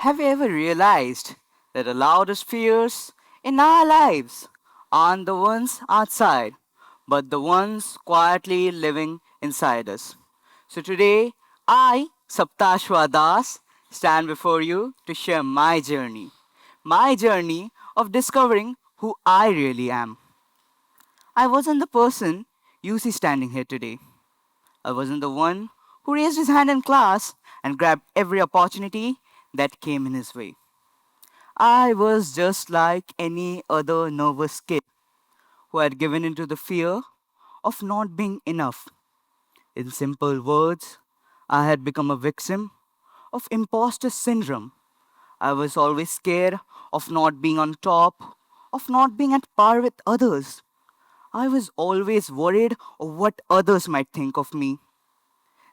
Have you ever realized that the loudest fears in our lives aren't the ones outside, but the ones quietly living inside us? So today, I, Saptashwa Das, stand before you to share my journey of discovering who I really am. I wasn't the person you see standing here today. I wasn't the one who raised his hand in class and grabbed every opportunity that came in his way. I was just like any other nervous kid who had given into the fear of not being enough. In simple words, I had become a victim of imposter syndrome. I was always scared of not being on top, of not being at par with others. I was always worried of what others might think of me.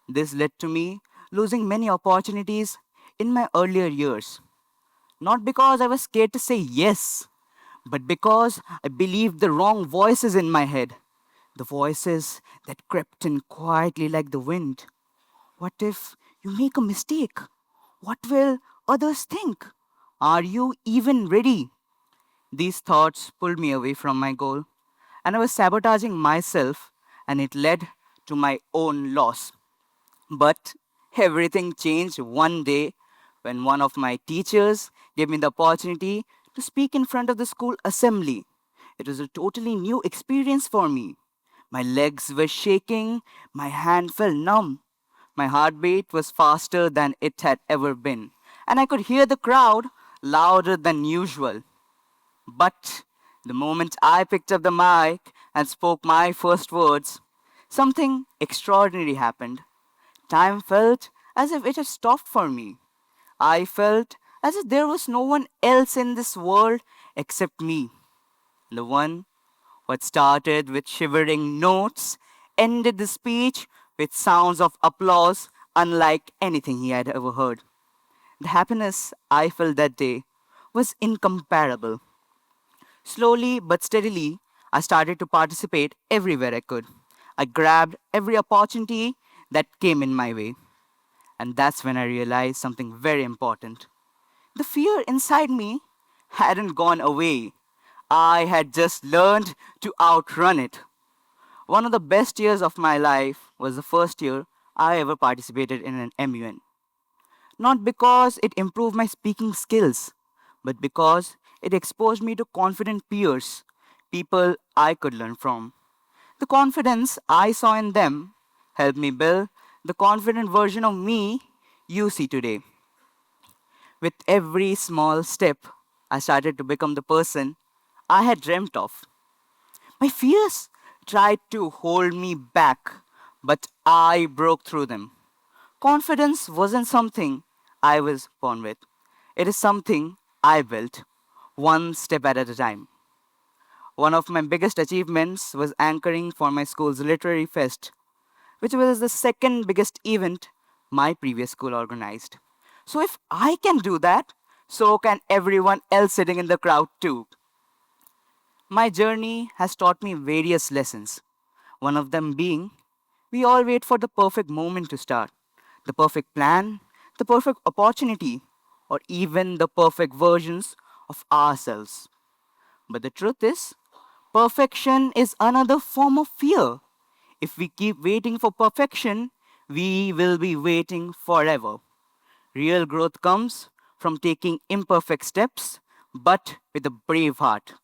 This led to me losing many opportunities in my earlier years. Not because I was scared to say yes, but because I believed the wrong voices in my head. The voices that crept in quietly like the wind. What if you make a mistake? What will others think? Are you even ready? These thoughts pulled me away from my goal, and I was sabotaging myself, and it led to my own loss. But everything changed one day when one of my teachers gave me the opportunity to speak in front of the school assembly. It was a totally new experience for me. My legs were shaking, my hand felt numb, my heartbeat was faster than it had ever been, and I could hear the crowd louder than usual. But the moment I picked up the mic and spoke my first words, something extraordinary happened. Time felt as if it had stopped for me. I felt as if there was no one else in this world except me. The one what started with shivering notes ended the speech with sounds of applause unlike anything he had ever heard. The happiness I felt that day was incomparable. Slowly but steadily, I started to participate everywhere I could. I grabbed every opportunity that came in my way. And that's when I realized something very important. The fear inside me hadn't gone away. I had just learned to outrun it. One of the best years of my life was the first year I ever participated in an MUN. Not because it improved my speaking skills, but because it exposed me to confident peers, people I could learn from. The confidence I saw in them helped me build the confident version of me you see today. With every small step, I started to become the person I had dreamt of. My fears tried to hold me back, but I broke through them. Confidence wasn't something I was born with, it is something I built, one step at a time. One of my biggest achievements was anchoring for my school's literary fest, which was the second biggest event my previous school organized. So if I can do that, so can everyone else sitting in the crowd too. My journey has taught me various lessons. One of them being we all wait for the perfect moment to start, the perfect plan, the perfect opportunity, or even the perfect versions of ourselves. But the truth is, perfection is another form of fear. If we keep waiting for perfection, we will be waiting forever. Real growth comes from taking imperfect steps, but with a brave heart.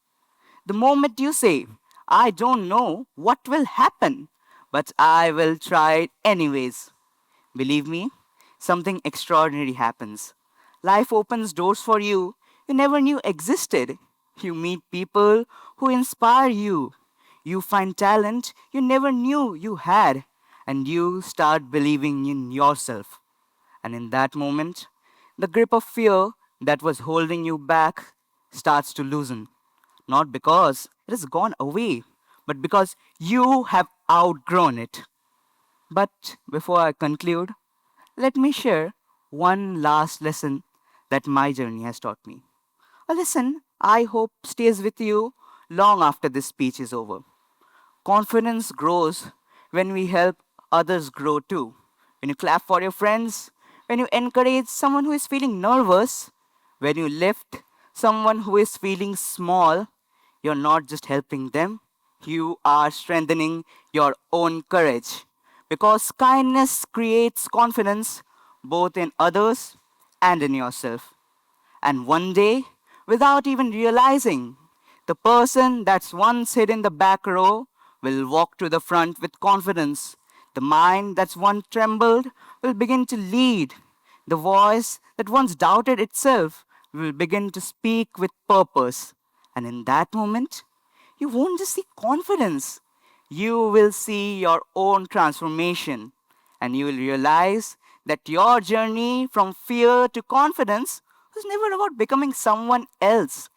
The moment you say, I don't know what will happen, but I will try it anyways, believe me, something extraordinary happens. Life opens doors for you you never knew existed. You meet people who inspire you. You find talent you never knew you had. And you start believing in yourself. And in that moment, the grip of fear that was holding you back starts to loosen. Not because it has gone away, but because you have outgrown it. But before I conclude, let me share one last lesson that my journey has taught me. A lesson I hope stays with you long after this speech is over. Confidence grows when we help others grow too. When you clap for your friends, when you encourage someone who is feeling nervous, When you lift someone who is feeling small, you're not just helping them, you are strengthening your own courage. Because kindness creates confidence both in others and in yourself. And one day, without even realizing, the person that's once hid in the back row will walk to the front with confidence. The mind that's once trembled will begin to lead. The voice that once doubted itself will begin to speak with purpose. And in that moment, you won't just see confidence, you will see your own transformation. And you will realize that your journey from fear to confidence was never about becoming someone else.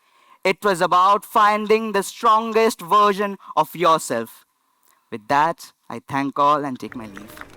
It was about finding the strongest version of yourself. With that, I thank all and take my leave.